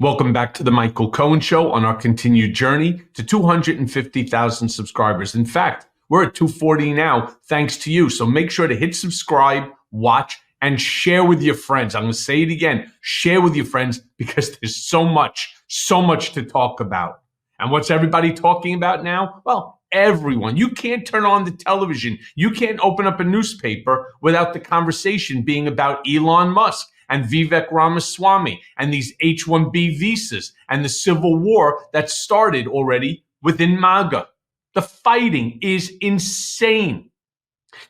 Welcome back to the Michael Cohen Show on our continued journey to 250,000 subscribers. In fact, we're at 240 now, thanks to you. So make sure to hit subscribe, watch, and share with your friends. I'm going to say it again, share with your friends, because there's so much to talk about. And what's everybody talking about now? Well, everyone. You can't turn on the television. You can't open up a newspaper without the conversation being about Elon Musk and Vivek Ramaswamy and these H-1B visas and the civil war that started already within MAGA. The fighting is insane.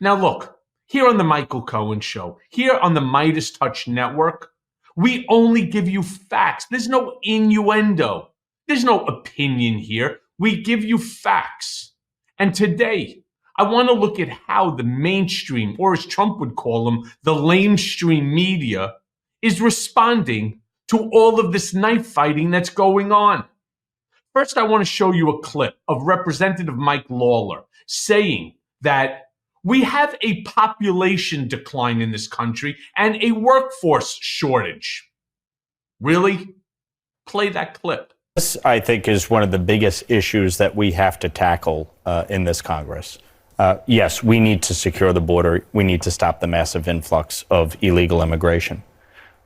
Now look, here on the Michael Cohen Show, here on the Midas Touch Network, we only give you facts. There's no innuendo. There's no opinion here. We give you facts. And today, I want to look at how the mainstream, or as Trump would call them, the lamestream media, is responding to all of this knife fighting that's going on. First, I want to show you a clip of Representative Mike Lawler saying that we have a population decline in this country and a workforce shortage. Really? Play that clip. This, I think, is one of the biggest issues that we have to tackle in this Congress. Yes, we need to secure the border. We need to stop the massive influx of illegal immigration.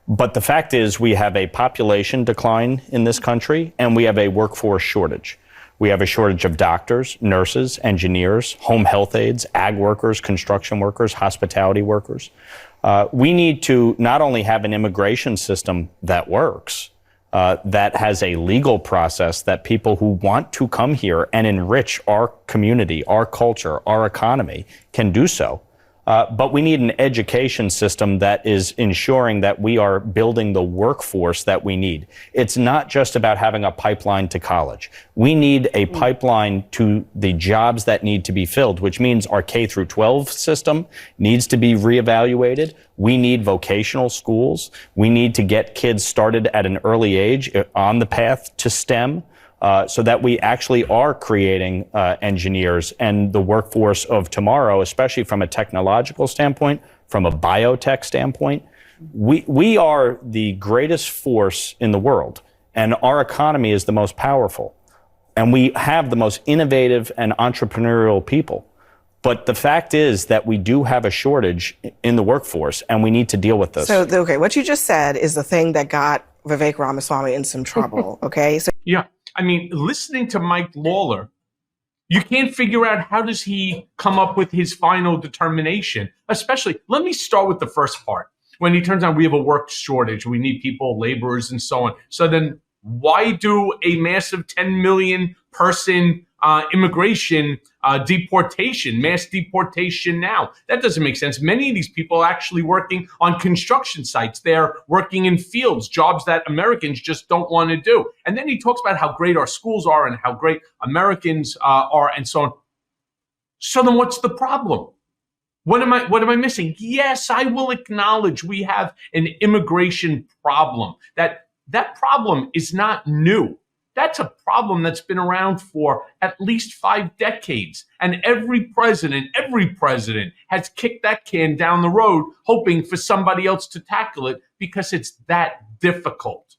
But the fact is, we have a population decline in this country, and we have a workforce shortage. We have a shortage of doctors, nurses, engineers, home health aides, ag workers, construction workers, hospitality workers. We need to not only have an immigration system that works, that has a legal process that people who want to come here and enrich our community, our culture, our economy can do so. But we need an education system that is ensuring that we are building the workforce that we need. It's not just about having a pipeline to college. We need a pipeline to the jobs that need to be filled, which means our K through 12 system needs to be reevaluated. We need vocational schools. We need to get kids started at an early age on the path to STEM. So that we actually are creating engineers and the workforce of tomorrow, especially from a technological standpoint, from a biotech standpoint. We are the greatest force in the world, and our economy is the most powerful. And we have the most innovative and entrepreneurial people. But the fact is that we do have a shortage in the workforce, and we need to deal with this. So, okay, what you just said is the thing that got Vivek Ramaswamy in some trouble, okay? Yeah. I mean, listening to Mike Lawler, you can't figure out how does he come up with his final determination. Especially, let me start with the first part. When he turns out we have a work shortage, we need people, laborers, and so on. So then why do a massive 10 million person immigration deportation, mass deportation now? That doesn't make sense. Many of these people are actually working on construction sites. They're working in fields, jobs that Americans just don't want to do. And then he talks about how great our schools are and how great Americans are and so on. So then what's the problem? What am I missing? Yes, I will acknowledge we have an immigration problem. That problem is not new. That's a problem that's been around for at least 5 decades. And every president has kicked that can down the road, hoping for somebody else to tackle it because it's that difficult.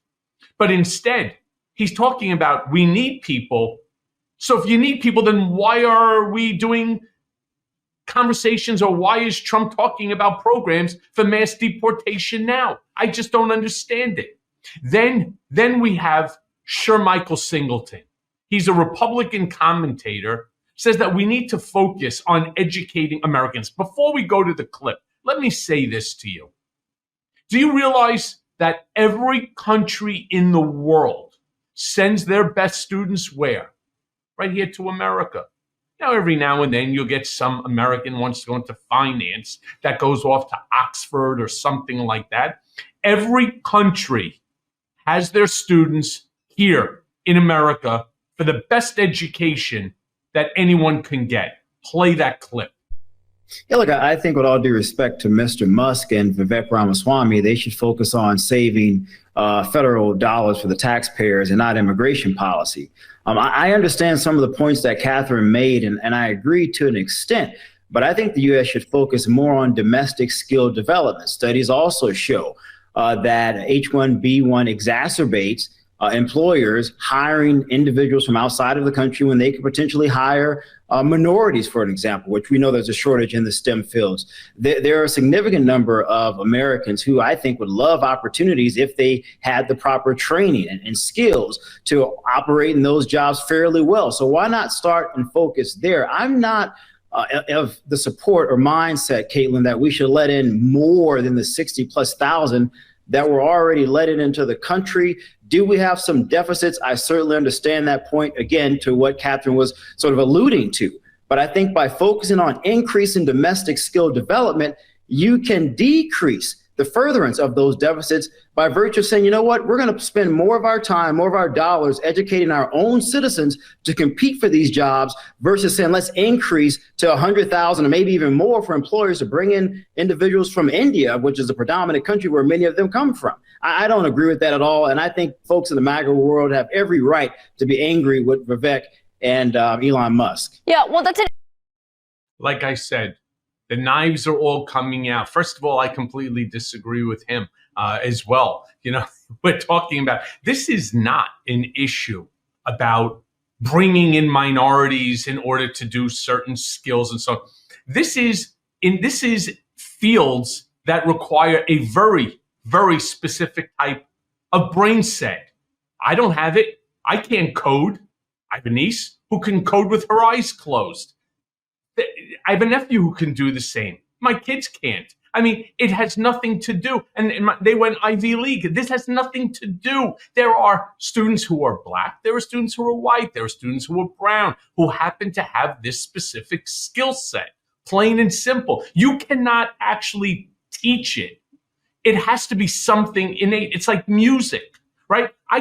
But instead, he's talking about we need people. So if you need people, then why are we doing conversations, or why is Trump talking about programs for mass deportation now? I just don't understand it. Then we have Michael Singleton. He's a Republican commentator, says that we need to focus on educating Americans. Before we go to the clip, let me say this to you. Do you realize that every country in the world sends their best students where? Right here to America. Now, every now and then you'll get some American wants to go into finance that goes off to Oxford or something like that. Every country has their students here in America for the best education that anyone can get. Play that clip. Yeah, look, I think with all due respect to Mr. Musk and Vivek Ramaswamy, they should focus on saving federal dollars for the taxpayers and not immigration policy. I understand some of the points that Catherine made, and I agree to an extent, but I think the U.S. should focus more on domestic skill development. Studies also show that H-1B1 exacerbates employers hiring individuals from outside of the country when they could potentially hire minorities, for an example, which we know there's a shortage in the STEM fields. There are a significant number of Americans who I think would love opportunities if they had the proper training and skills to operate in those jobs fairly well. So why not start and focus there? I'm not of the support or mindset, Caitlin, that we should let in more than the 60,000+ that were already let into the country. Do we have some deficits? I certainly understand that point, again, to what Catherine was sort of alluding to. But I think by focusing on increasing domestic skill development, you can decrease the furtherance of those deficits by virtue of saying, you know what, we're going to spend more of our time, more of our dollars educating our own citizens to compete for these jobs versus saying, let's increase to 100,000 or maybe even more for employers to bring in individuals from India, which is a predominant country where many of them come from. I don't agree with that at all. And I think folks in the MAGA world have every right to be angry with Vivek and Elon Musk. Yeah, well, that's it. Like I said, the knives are all coming out. First of all, I completely disagree with him as well. You know, we're talking about, this is not an issue about bringing in minorities in order to do certain skills and so on. This is fields that require a very, very specific type of brain set. I don't have it. I can't code. I have a niece who can code with her eyes closed. I have a nephew who can do the same. My kids can't. I mean, it has nothing to do. And they went Ivy League. This has nothing to do. There are students who are black. There are students who are white. There are students who are brown who happen to have this specific skill set. Plain and simple. You cannot actually teach it. It has to be something innate. It's like music, right? I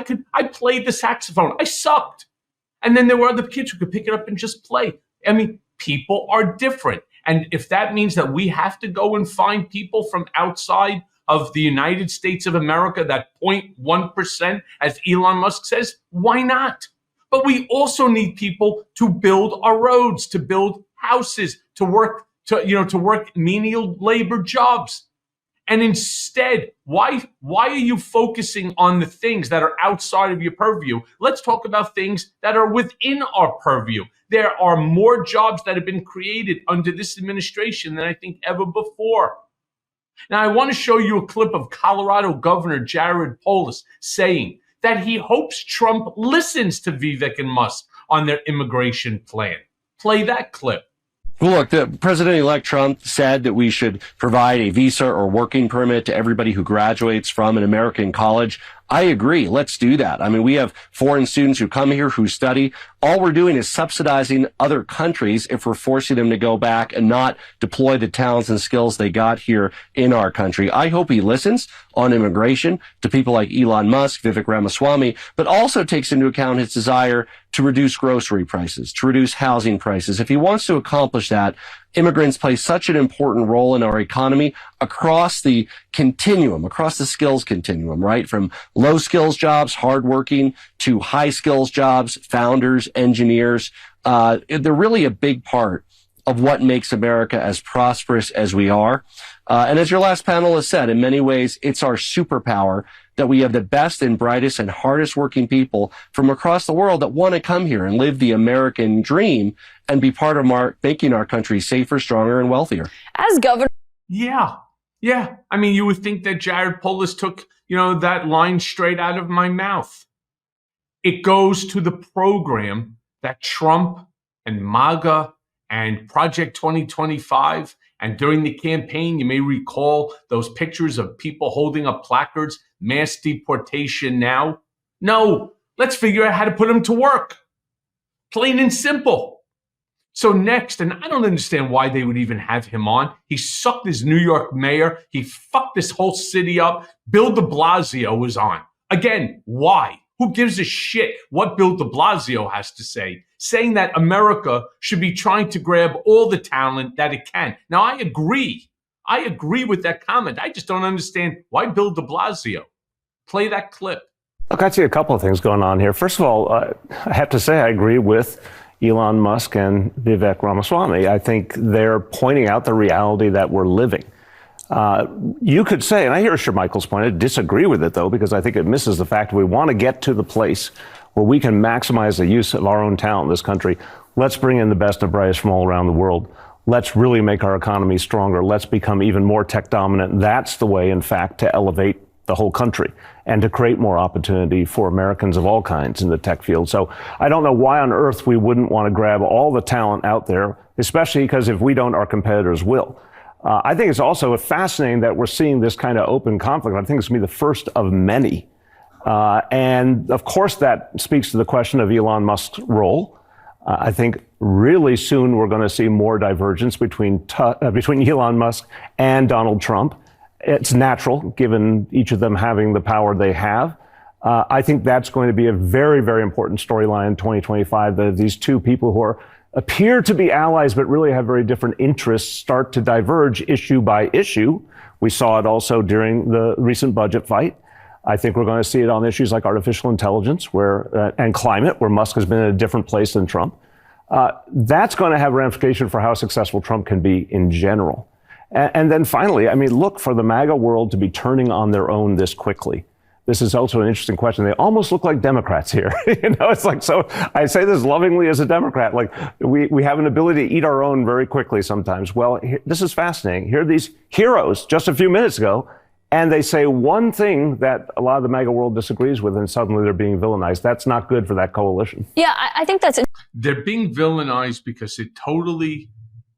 played the saxophone. I sucked. And then there were other kids who could pick it up and just play. I mean, people are different. And if that means that we have to go and find people from outside of the United States of America, that 0.1%, as Elon Musk says, why not? But we also need people to build our roads, to build houses, to work menial labor jobs. And instead, why are you focusing on the things that are outside of your purview? Let's talk about things that are within our purview. There are more jobs that have been created under this administration than I think ever before. Now, I want to show you a clip of Colorado Governor Jared Polis saying that he hopes Trump listens to Vivek and Musk on their immigration plan. Play that clip. Well, look, the President-elect Trump said that we should provide a visa or working permit to everybody who graduates from an American college. I agree. Let's do that. I mean, we have foreign students who come here, who study. All we're doing is subsidizing other countries if we're forcing them to go back and not deploy the talents and skills they got here in our country. I hope he listens on immigration to people like Elon Musk, Vivek Ramaswamy, but also takes into account his desire to reduce grocery prices, to reduce housing prices. If he wants to accomplish that, immigrants play such an important role in our economy across the continuum, across the skills continuum, right? From low skills jobs, hardworking, to high skills jobs, founders, engineers. They're really a big part of what makes America as prosperous as we are. And as your last panelist said, in many ways, it's our superpower that we have the best and brightest and hardest working people from across the world that want to come here and live the American dream and be part of making our country safer, stronger, and wealthier. As governor. Yeah. I mean, you would think that Jared Polis took, that line straight out of my mouth. It goes to the program that Trump and MAGA and Project 2025, and during the campaign, you may recall those pictures of people holding up placards, mass deportation now. No, let's figure out how to put them to work. Plain and simple. So next, and I don't understand why they would even have him on. He sucked as New York mayor. He fucked this whole city up. Bill de Blasio was on. Again, why? Who gives a shit what Bill de Blasio has to say? Saying that America should be trying to grab all the talent that it can. Now, I agree. I agree with that comment. I just don't understand why Bill de Blasio. Play that clip. Look, I see a couple of things going on here. First of all, I have to say I agree with Elon Musk and Vivek Ramaswamy. I think they're pointing out the reality that we're living. You could say, and I hear Shermichael's point, I disagree with it, though, because I think it misses the fact we want to get to the place where we can maximize the use of our own talent in this country. Let's bring in the best and brightest from all around the world. Let's really make our economy stronger. Let's become even more tech dominant. That's the way, in fact, to elevate the whole country and to create more opportunity for Americans of all kinds in the tech field. So I don't know why on earth we wouldn't want to grab all the talent out there, especially because if we don't, our competitors will. I think it's also fascinating that we're seeing this kind of open conflict. I think it's going to be the first of many. And of course, that speaks to the question of Elon Musk's role. I think really soon we're going to see more divergence between Elon Musk and Donald Trump. It's natural, given each of them having the power they have. I think that's going to be a very, very important storyline in 2025, that these two people who appear to be allies but really have very different interests start to diverge issue by issue. We saw it also during the recent budget fight. I think we're going to see it on issues like artificial intelligence and climate, where Musk has been in a different place than Trump. That's going to have ramifications for how successful Trump can be in general. And then finally, I mean, look, for the MAGA world to be turning on their own this quickly. This is also an interesting question. They almost look like Democrats here. It's like, so I say this lovingly as a Democrat, like we have an ability to eat our own very quickly sometimes. Well, this is fascinating. Here are these heroes just a few minutes ago, and they say one thing that a lot of the MAGA world disagrees with, and suddenly they're being villainized. That's not good for that coalition. Yeah, I think that's... They're being villainized because it totally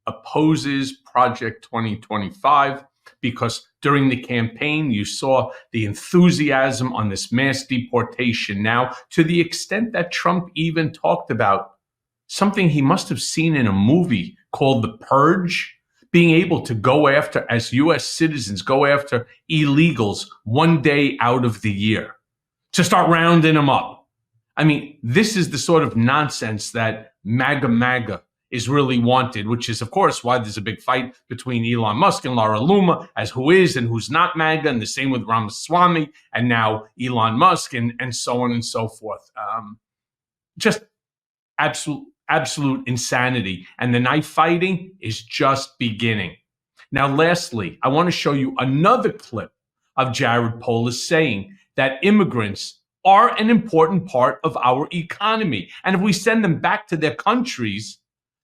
opposes Project 2025, because during the campaign, you saw the enthusiasm on this mass deportation. Now, to the extent that Trump even talked about something he must have seen in a movie called The Purge, being able to go after, as U.S. citizens, go after illegals one day out of the year, to start rounding them up. I mean, this is the sort of nonsense that MAGA is really wanted, which is, of course, why there's a big fight between Elon Musk and Laura Loomer as who is and who's not MAGA, and the same with Ramaswamy, and now Elon Musk, and so on and so forth. Just absolute insanity. And the knife fighting is just beginning. Now, lastly, I want to show you another clip of Jared Polis saying that immigrants are an important part of our economy. And if we send them back to their countries,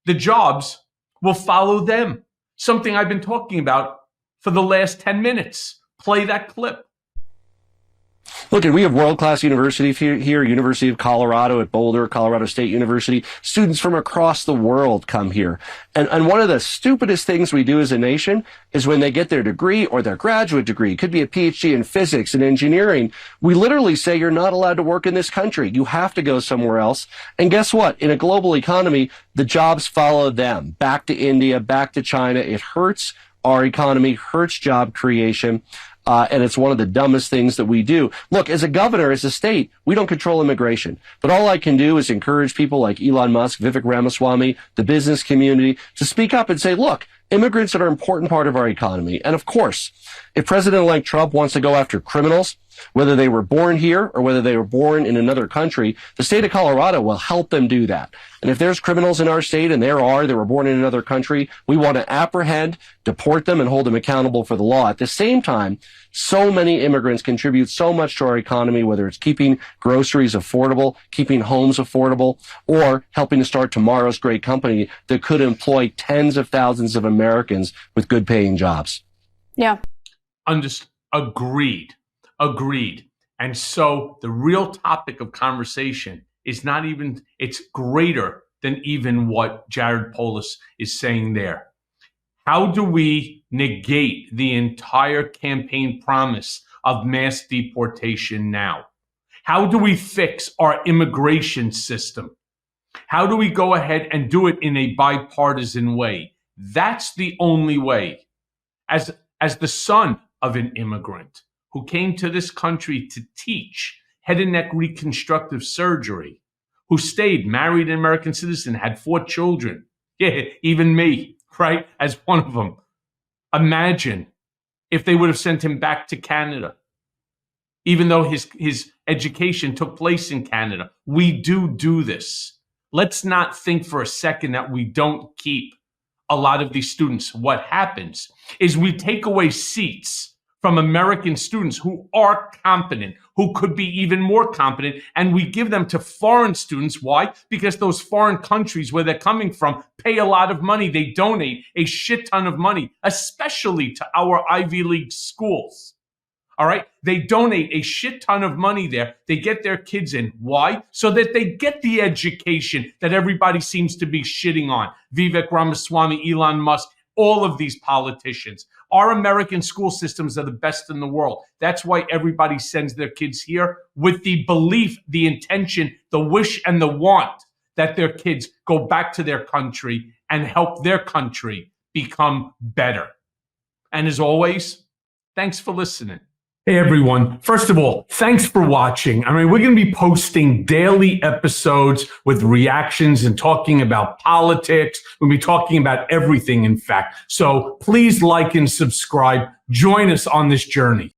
the jobs will follow them. Something I've been talking about for the last 10 minutes. Play that clip. Look, we have world-class universities here, University of Colorado at Boulder, Colorado State University. Students from across the world come here. And one of the stupidest things we do as a nation is when they get their degree or their graduate degree, it could be a PhD in physics and engineering, we literally say you're not allowed to work in this country. You have to go somewhere else. And guess what? In a global economy, the jobs follow them. Back to India, back to China. It hurts our economy, hurts job creation. And it's one of the dumbest things that we do. Look, as a governor, as a state, we don't control immigration. But all I can do is encourage people like Elon Musk, Vivek Ramaswamy, the business community to speak up and say, look, immigrants are an important part of our economy. And of course, if President-elect Trump wants to go after criminals, whether they were born here or whether they were born in another country, the state of Colorado will help them do that. And if there's criminals in our state, and there were born in another country, we want to apprehend, deport them, and hold them accountable for the law. At the same time, so many immigrants contribute so much to our economy, whether it's keeping groceries affordable, keeping homes affordable, or helping to start tomorrow's great company that could employ tens of thousands of Americans with good paying jobs. Yeah. Agreed. And so the real topic of conversation is not even, it's greater than even what Jared Polis is saying there. How do we negate the entire campaign promise of mass deportation now? How do we fix our immigration system? How do we go ahead and do it in a bipartisan way? That's the only way. As the son of an immigrant who came to this country to teach head and neck reconstructive surgery, who stayed, married an American citizen, had 4 children. Yeah, even me, right? As one of them. Imagine if they would have sent him back to Canada, even though his education took place in Canada. We do this. Let's not think for a second that we don't keep a lot of these students, what happens is we take away seats from American students who are competent, who could be even more competent, and we give them to foreign students. Why? Because those foreign countries where they're coming from pay a lot of money. They donate a shit ton of money, especially to our Ivy League schools. All right? They donate a shit ton of money there. They get their kids in. Why? So that they get the education that everybody seems to be shitting on. Vivek Ramaswamy, Elon Musk, all of these politicians. Our American school systems are the best in the world. That's why everybody sends their kids here with the belief, the intention, the wish, and the want that their kids go back to their country and help their country become better. And as always, thanks for listening. Hey everyone. First of all, thanks for watching. I mean, we're going to be posting daily episodes with reactions and talking about politics. We'll be talking about everything, in fact. So please like and subscribe. Join us on this journey.